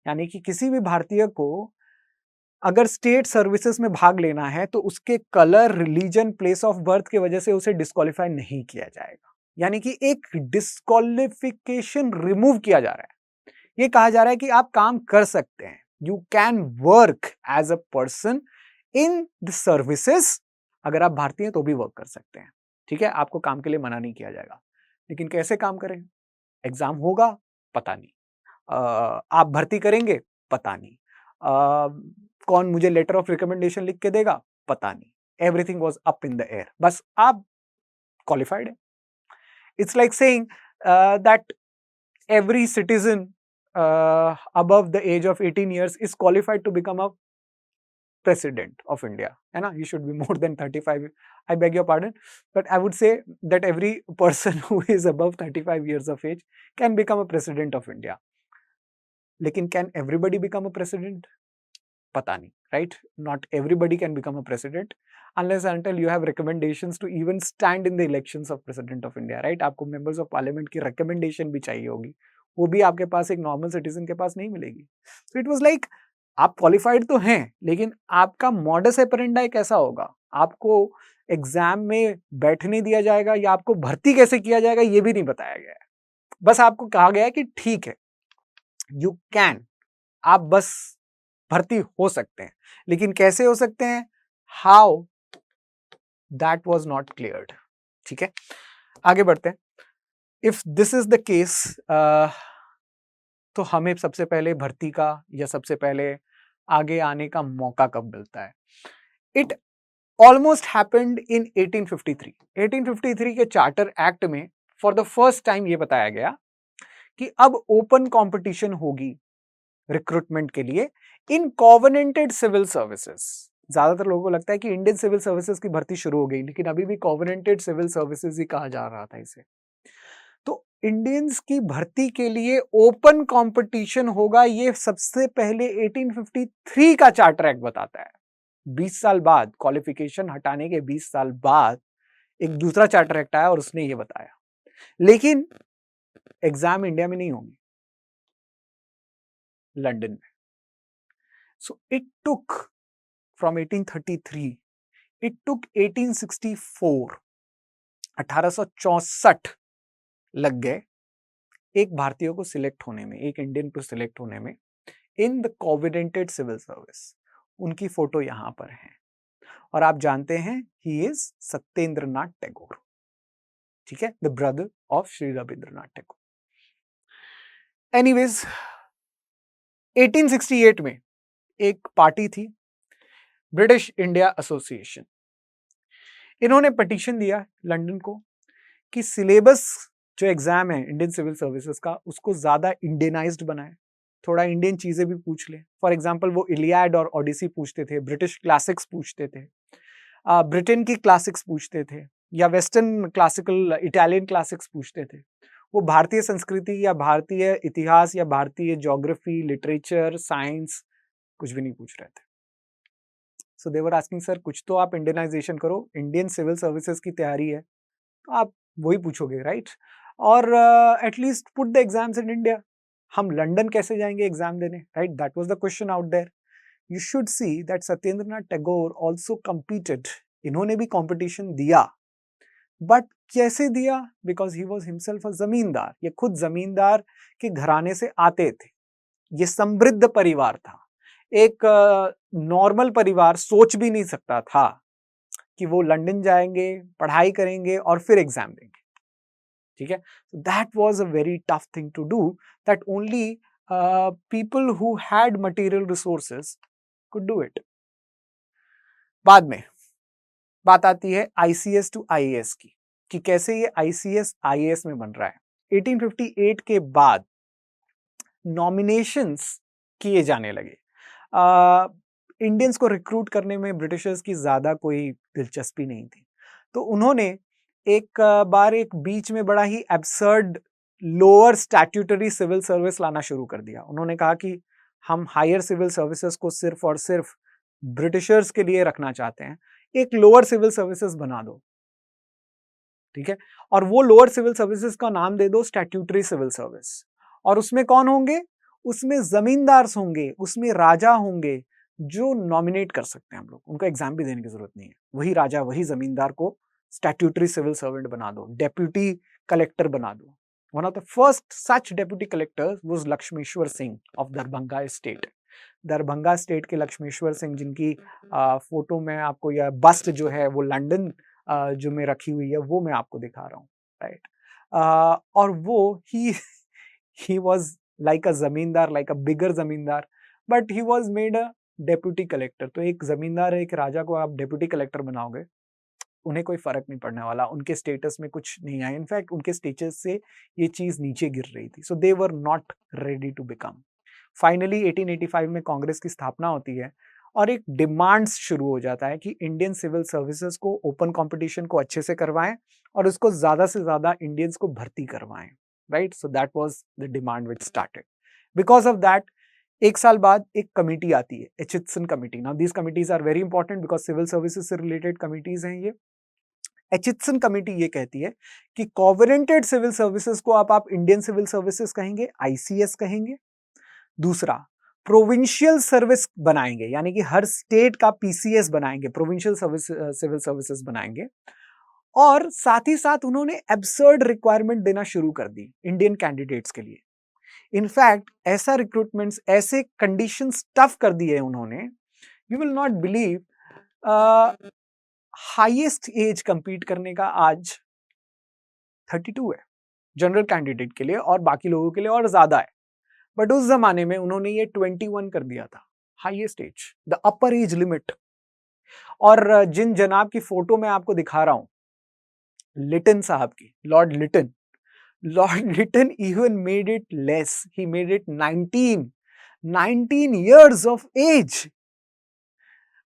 यानी कि किसी भी भारतीय को अगर स्टेट सर्विसेज में भाग लेना है तो उसके colour, religion, place of birth की वजह से उसे डिस्क्वालीफाई नहीं किया जाएगा। यानी कि एक डिस्क्वालिफिकेशन रिमूव किया जा रहा है। ये कहा जा रहा है कि आप काम कर सकते हैं, you can work as a person in the services. अगर आप भारतीय हैं तो भी वर्क कर सकते हैं, ठीक है? आपको काम के लिए मना नहीं किया जाएगा। लेकिन कैसे काम करें? एग्जाम होगा? पता नहीं। आप भर्ती करेंगे? पता नहीं। कौन मुझे लेटर ऑफ रिकमेंडेशन लिख के देगा? पता नहीं। Everything was up in the air. बस आप क्वालिफाइड है। It's like saying that every citizen above the age of 18 years is qualified to become a president of India. है ना? You should be more than 35. I beg your pardon, but I would say that every person who is above 35 years of age can become a president of India. लेकिन can everybody become a president? पता नहीं, right? Not everybody can become a president unless until you have recommendations to even stand in the elections of president of India, right? आपको members of parliament की recommendation भी चाहिए होगी, वो भी आपके पास एक normal citizen के पास नहीं मिलेगी। So it was like आप qualified तो हैं, लेकिन आपका modus operandi कैसा होगा? आपको एग्जाम में बैठने दिया जाएगा या आपको भर्ती कैसे किया जाएगा ये भी नहीं बताया गया है। बस आपको कहा गया है कि ठीक है, यू कैन, आप बस भर्ती हो सकते हैं, लेकिन कैसे हो सकते हैं, how, that was not cleared. ठीक है, आगे बढ़ते हैं। If this is the case, तो हमें सबसे पहले भर्ती का या सबसे पहले आगे आने का मौका कब मिलता है? It almost happened in 1853। 1853 के चार्टर एक्ट में फॉर द फर्स्ट टाइम ये बताया गया कि अब ओपन कंपटीशन होगी रिक्रूटमेंट के लिए इन कॉवेनेंटेड सिविल सर्विसेज। ज्यादातर लोगों को लगता है कि इंडियन सिविल सर्विसेज की भर्ती शुरू हो गई, लेकिन अभी भी कॉवेनेंटेड सिविल सर्विसेज ही कहा जा रहा था इसे। तो इंडियंस की भर्ती के लिए ओपन कंपटीशन होगा, ये सबसे पहले 1853 का चार्टर एक्ट बताता है। 20 साल बाद, क्वालिफिकेशन हटाने के 20 साल बाद एक दूसरा चार्टर एक्ट आया और उसने ये बताया, लेकिन एग्जाम इंडिया में नहीं होंगे, लंदन में। So it took from 1833, it took 1864, 1864 लग गए एक भारतीय को सिलेक्ट होने में, एक इंडियन को सिलेक्ट होने में इन द कोविडेंटेड सिविल सर्विस। उनकी फोटो यहां पर है और आप जानते हैं ही इज सत्येंद्रनाथ टैगोर, ठीक है, the brother of Shri Rabindranath Tagore. Anyways 1868 में एक पार्टी थी, ब्रिटिश इंडिया एसोसिएशन। इन्होंने पिटीशन दिया लंदन को कि सिलेबस जो एग्जाम है इंडियन सिविल सर्विसेज का उसको ज्यादा इंडियनाइज्ड बनाए, थोड़ा इंडियन चीजें भी पूछ ले। फॉर एग्जांपल वो इलियाड और ओडिसी पूछते थे, ब्रिटिश क्लासिक्स पूछते थे, ब्रिटेन की क्लासिक्स पूछते थे, या वेस्टर्न क्लासिकल इटालियन क्लासिक्स पूछते थे। वो भारतीय संस्कृति या भारतीय इतिहास या भारतीय ज्योग्राफी, लिटरेचर, साइंस कुछ भी नहीं पूछ रहे थे। सो दे वर आस्किंग सर कुछ तो आप इंडियनाइजेशन करो, इंडियन सिविल सर्विसेज की तैयारी है तो आप वही पूछोगे, राइट? और at least put the exams in India. हम लंदन कैसे जाएंगे एग्जाम देने, right? That was the question out there. You should see that Satyendranath Tagore also competed. इन्होंने भी कंपटीशन दिया, बट कैसे दिया? Because he was himself a zamindar. ये खुद जमींदार के घराने से आते थे, ये समृद्ध परिवार था। एक नॉर्मल परिवार सोच भी नहीं सकता था कि वो लंदन जाएंगे, पढ़ाई करेंगे और फिर एग्जाम देंगे, ठीक है? That was a very tough thing to do, that only people who had material resources could do it. बाद में बात आती है आईसीएस टू आईएएस की, कि कैसे ये आईसीएस आईएएस में बन रहा है। 1858 के बाद नॉमिनेशंस किए जाने लगे। इंडियंस को रिक्रूट करने में ब्रिटिशर्स की ज्यादा कोई दिलचस्पी नहीं थी, तो उन्होंने एक बार एक बीच में बड़ा ही absurd lower statutory civil service लाना शुरू कर दिया। उन्होंने कहा कि हम हायर सिविल सर्विसेज को सिर्फ और सिर्फ ब्रिटिशर्स के लिए रखना चाहते हैं, एक लोअर सिविल सर्विसेज बना दो, ठीक है? और वो लोअर सिविल सर्विसेज का नाम दे दो स्टैट्यूटरी सिविल सर्विस। और उसमें कौन होंगे? उसमें जमींदार होंगे, उसमें राजा होंगे जो नॉमिनेट कर सकते हैं हम लोग, उनको एग्जाम भी देने की जरूरत नहीं है। वही राजा वही जमींदार को स्टैट्यूटरी सिविल सर्वेंट बना दो, डेप्यूटी कलेक्टर बना दो। One of the first such deputy collectors was Lakshmeshwar Singh of Darbhanga state. Darbhanga state के लक्ष्मेश्वर सिंह, जिनकी फोटो में आपको, या बस्ट जो है वो लंदन जो में रखी हुई है वो मैं आपको दिखा रहा हूँ, राइट? और वो ही वाज लाइक अ जमींदार, लाइक अ बिगर जमींदार, but he was made a deputy collector. तो एक जमींदार, एक राजा को आप डेप्यूटी कलेक्टर बनाओगे, उन्हें कोई फर्क नहीं पड़ने वाला, उनके स्टेटस में कुछ नहीं आया। इनफैक्ट उनके स्टेटस से ये चीज नीचे गिर रही थी। So they were not ready to become. Finally 1885 में कांग्रेस की स्थापना होती है और एक डिमांड्स शुरू हो जाता है कि इंडियन सिविल सर्विसेज को ओपन कंपटीशन को अच्छे से करवाएं और उसको ज्यादा से ज्यादा इंडियंस को भर्ती करवाएं, right? So that was the demand which started. Because of that एक साल बाद एक कमिटी आती है, Aitchison committee. Now these committees are very important because civil services से रिलेटेड कमिटीज हैं ये। एचिथसन कमिटी ये कहती है कि कोवेरेंटेड सिविल सर्विसेज को आप इंडियन सिविल सर्विसेज कहेंगे, आईसीएस कहेंगे। दूसरा, प्रोविंशियल सर्विस बनाएंगे, यानी कि हर स्टेट का पीसीएस बनाएंगे, प्रोविंशियल सर्विस सिविल सर्विसेज बनाएंगे। और साथ ही साथ उन्होंने एब्सर्ड रिक्वायरमेंट देना शुरू कर दी इंडियन कैंडिडेट्स के लिए। इनफैक्ट ऐसा रिक्रूटमेंट्स, ऐसे कंडीशंस टफ कर दिए उन्होंने, you will not believe, highest age compete करने का आज 32 है जनरल कैंडिडेट के लिए, और बाकी लोगों के लिए और ज्यादा है। बट उस जमाने में उन्होंने ये 21 कर दिया था, highest age, the upper age limit. और जिन जनाब की फोटो मैं आपको दिखा रहा हूं, लिटन साहब की, lord Lytton even made it less. He made it 19 years of age.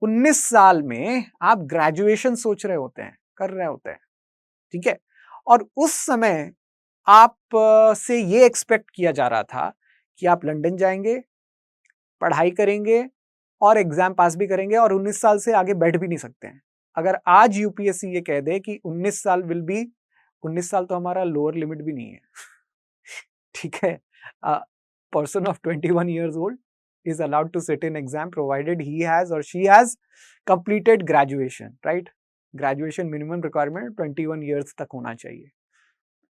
19 साल में आप ग्रेजुएशन सोच रहे होते हैं, कर रहे होते हैं, ठीक है? और उस समय आप से ये एक्सपेक्ट किया जा रहा था कि आप लंदन जाएंगे, पढ़ाई करेंगे और एग्जाम पास भी करेंगे, और 19 साल से आगे बैठ भी नहीं सकते हैं। अगर आज यूपीएससी ये कह दे कि 19 साल विल बी, 19 साल तो हमारा लोअर लिमिट भी नहीं है, ठीक है? Person of 21 years old is allowed to sit in exam provided he has or she has completed graduation, right? Graduation minimum requirement 21 years तक होना चाहिए।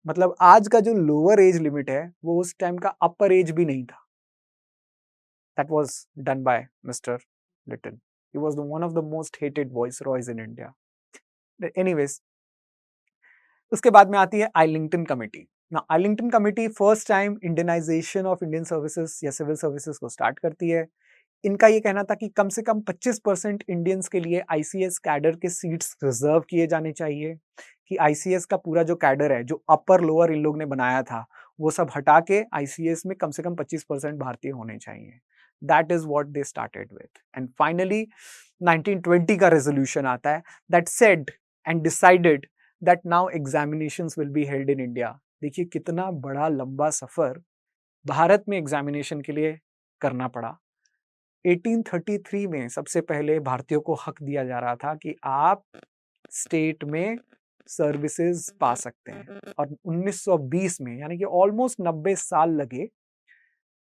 मतलब आज का जो लोअर एज लिमिट है वो उस टाइम का अपर एज भी नहीं था. That was done by Mr. Lytton. He was one of the most hated viceroys in India. Anyways, उसके बाद में आती है आइलिंगटन कमेटी. ना Islington committee first time Indianisation of Indian services या सिविल सर्विसेज को स्टार्ट करती है. इनका ये कहना था कि कम से कम 25% इंडियंस के लिए आईसीएस कैडर के सीट्स रिजर्व किए जाने चाहिए, कि आईसीएस का पूरा जो कैडर है, जो अपर लोअर इन लोग ने बनाया था, वो सब हटा के आईसीएस में कम से कम 25% भारतीय होने चाहिए. That is what they started with. And finally 1920 का रेजोल्यूशन आता है that said and decided that now examinations will be held in India. देखिए कितना बड़ा लंबा सफर भारत में एग्जामिनेशन के लिए करना पड़ा. 1833 में सबसे पहले भारतीयों को हक दिया जा रहा था कि आप स्टेट में सर्विसेज पा सकते हैं, और 1920 में यानी कि ऑलमोस्ट 90 साल लगे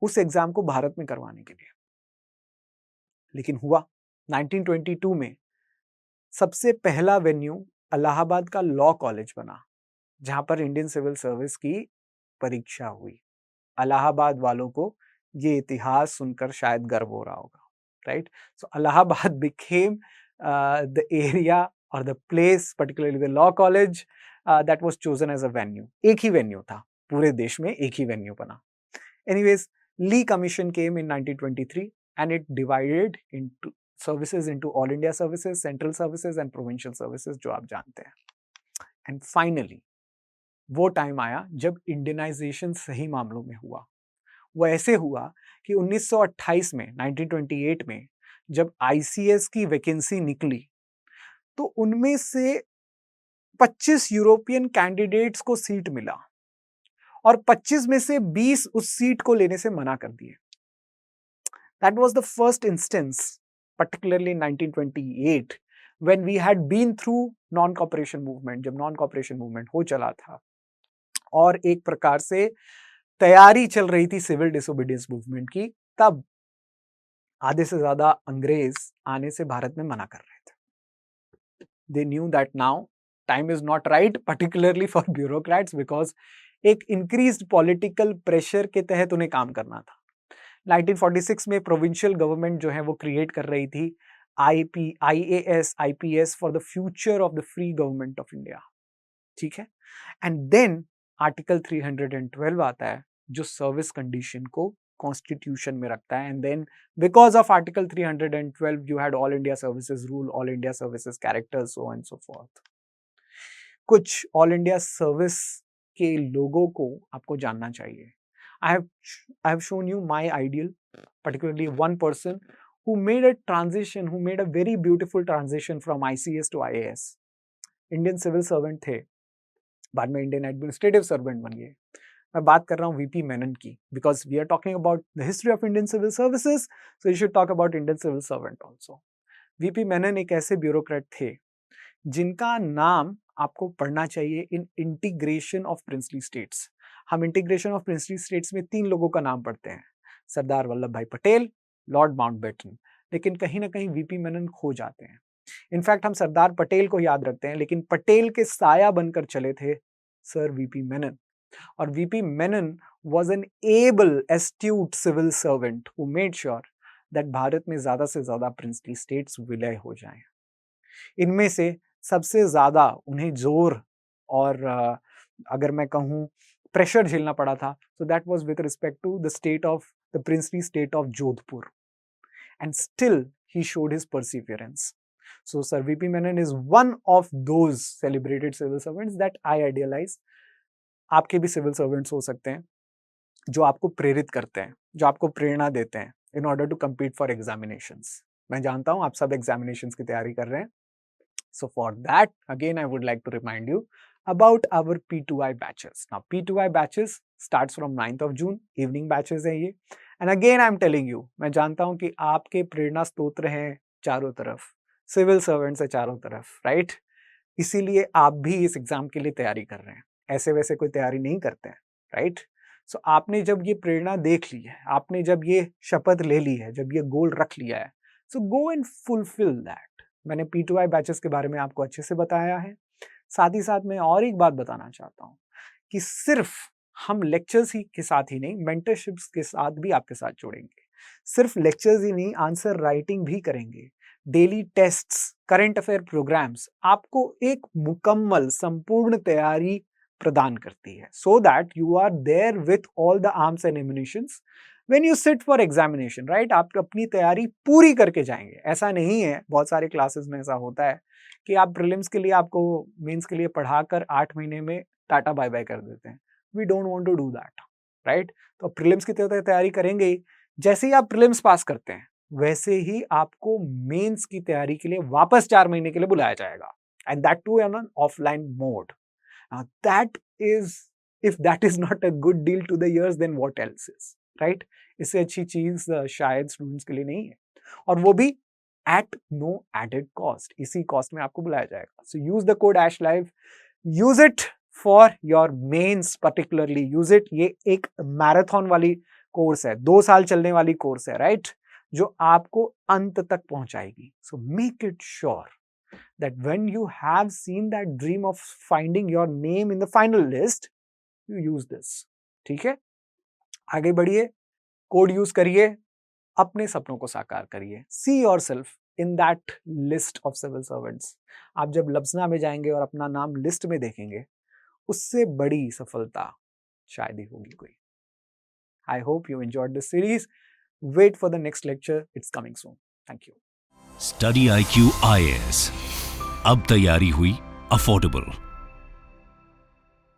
उस एग्जाम को भारत में करवाने के लिए. लेकिन हुआ 1922 में सबसे पहला वेन्यू इलाहाबाद का लॉ कॉलेज बना, जहां पर इंडियन सिविल सर्विस की परीक्षा हुई. इलाहाबाद वालों को ये इतिहास सुनकर शायद गर्व हो रहा होगा, right? So Allahabad became the area और the place, particularly the law college, that was chosen as a venue. एक ही वेन्यू था, पूरे देश में एक ही वेन्यू बना. Anyways, Lee Commission came in 1923 and it divided into services into All India services, central services and provincial services, जो आप जानते हैं. And finally, वो टाइम आया जब इंडियनाइजेशन सही मामलों में हुआ. वो ऐसे हुआ कि 1928 में 1928 में जब आईसीएस की वैकेंसी निकली तो उनमें से 25 यूरोपियन कैंडिडेट्स को सीट मिला और 25 में से 20 उस सीट को लेने से मना कर दिए. That was the first instance, particularly in 1928 when we had been through non cooperation movement, जब नॉन कॉपरेशन मूवमेंट हो चला था और एक प्रकार से तैयारी चल रही थी सिविल डिसोबीडियंस मूवमेंट की, तब आधे से ज्यादा अंग्रेज आने से भारत में मना कर रहे थे. They knew that now time is not right, particularly for bureaucrats, because एक increased political pressure के तहत उन्हें काम करना था. 1946 में प्रोविंशियल गवर्नमेंट जो है वो क्रिएट कर रही थी IAS, IPS for the future of the free government of India. ठीक है. एंड देन आर्टिकल 312 आता है जो सर्विस कंडीशन को कॉन्स्टिट्यूशन में रखता है. And then because of article 312 you had all India services rule, all India services characters, so and so forth. कुछ ऑल इंडिया सर्विस के लोगों को आपको जानना चाहिए. I have shown you my ideal, particularly one person who made a transition, who made a very beautiful transition from ICS to IAS. Indian civil servant थे, बाद में इंडियन एडमिनिस्ट्रेटिव सर्वेंट बन गए. मैं बात कर रहा हूँ वीपी मेनन की, because we are talking about the history of Indian civil services, so you should talk about Indian civil servant also. VP Menon एक ऐसे ब्यूरोक्रेट थे जिनका नाम आपको पढ़ना चाहिए in integration of princely states. हम इंटीग्रेशन ऑफ प्रिंसली स्टेट्स में 3 लोगों का नाम पढ़ते हैं, सरदार वल्लभ भाई पटेल, लॉर्ड माउंटबेटन, लेकिन कहीं ना कहीं वीपी मेनन खो जाते हैं. इनफैक्ट हम सरदार पटेल को याद रखते हैं, लेकिन पटेल के साया बनकर चले थे सर वीपी मेनन. और VP Menon was an able astute civil servant who made sure that Bharat में ज्यादा से ज्यादा प्रिंसली स्टेट्स विलय हो जाएं. इनमें से सबसे ज्यादा उन्हें जोर और अगर मैं कहूं प्रेशर झेलना पड़ा था, so that was with respect to the state of the princely state of Jodhpur, and still he showed his perseverance. So Sir VP Menon is one of those celebrated civil servants that I idealize. आपके भी civil servants हो सकते हैं जो आपको प्रेरित करते हैं, जो आपको प्रेरणा देते हैं in order to compete for examinations. मैं जानता हूं आप सब examinations की तैयारी कर रहे हैं. So for that, again, I would like to remind you about our P2I batches. Now, P2I batches starts from 9th of June, evening batches हैं ये. And again, I'm telling you, मैं जानता हूं कि आपके प्रेरणा स्तोत्र हैं चारों तरफ, सिविल सर्वेंट्स है चारों तरफ, राइट? इसीलिए आप भी इस एग्जाम के लिए तैयारी कर रहे हैं, ऐसे वैसे कोई तैयारी नहीं करते हैं, राइट? सो आपने जब ये प्रेरणा देख ली है, आपने जब ये शपथ ले ली है, जब ये गोल रख लिया है, सो गो एंड फुलफिल दैट. मैंने P2I बैचेस के बारे में आपको अच्छे से बताया है. साथ ही साथ मैं और एक बात बताना चाहता हूँ कि सिर्फ हम लेक्चर्स ही के साथ ही नहीं, मेंटरशिप्स के साथ भी आपके साथ जोड़ेंगे। सिर्फ लेक्चर्स ही नहीं, आंसर राइटिंग भी करेंगे, daily tests, current affair programmes आपको एक मुकम्मल संपूर्ण तैयारी प्रदान करती है, so that you are there with all the arms and ammunitions when you sit for examination, right. आप अपनी तैयारी पूरी करके जाएंगे। ऐसा नहीं है, बहुत सारे क्लासेस में ऐसा होता है कि आप प्रीलिम्स के लिए आपको मेंस के लिए पढ़ाकर 8 महीने में टाटा बाय बाय कर देते हैं। We don't want to do that, right. तो प्रीलिम्स की तैयारी करेंगे ही। जैसे ही आप प्रीलिम्स पास करते हैं वैसे ही आपको मेंस की तैयारी के लिए वापस 4 महीने के लिए बुलाया जाएगा, and that too on an offline mode. That is, if that is not a good deal to the years, then what else is, right. इससे अच्छी चीज शायद स्टूडेंट्स के लिए नहीं है, और वो भी एट नो एडेड कॉस्ट। इसी कॉस्ट में आपको बुलाया जाएगा। So use the code ASH Live, use it for your mains, particularly use it. ये एक मैराथन वाली कोर्स है, 2 साल चलने वाली कोर्स है, राइट, जो आपको अंत तक पहुंचाएगी। So make it sure that when you have seen that dream of finding your name in the final list, you use this, ठीक है। आगे बढ़िए, कोड यूज करिए, अपने सपनों को साकार करिए। See yourself in that list of civil servants. आप जब लब्सना में जाएंगे और अपना नाम लिस्ट में देखेंगे, उससे बड़ी सफलता शायद ही होगी कोई। I hope you enjoyed this series. Wait for the next lecture, it's coming soon. Thank you. Study IQ IAS, अब तैयारी हुई अफोर्डेबल।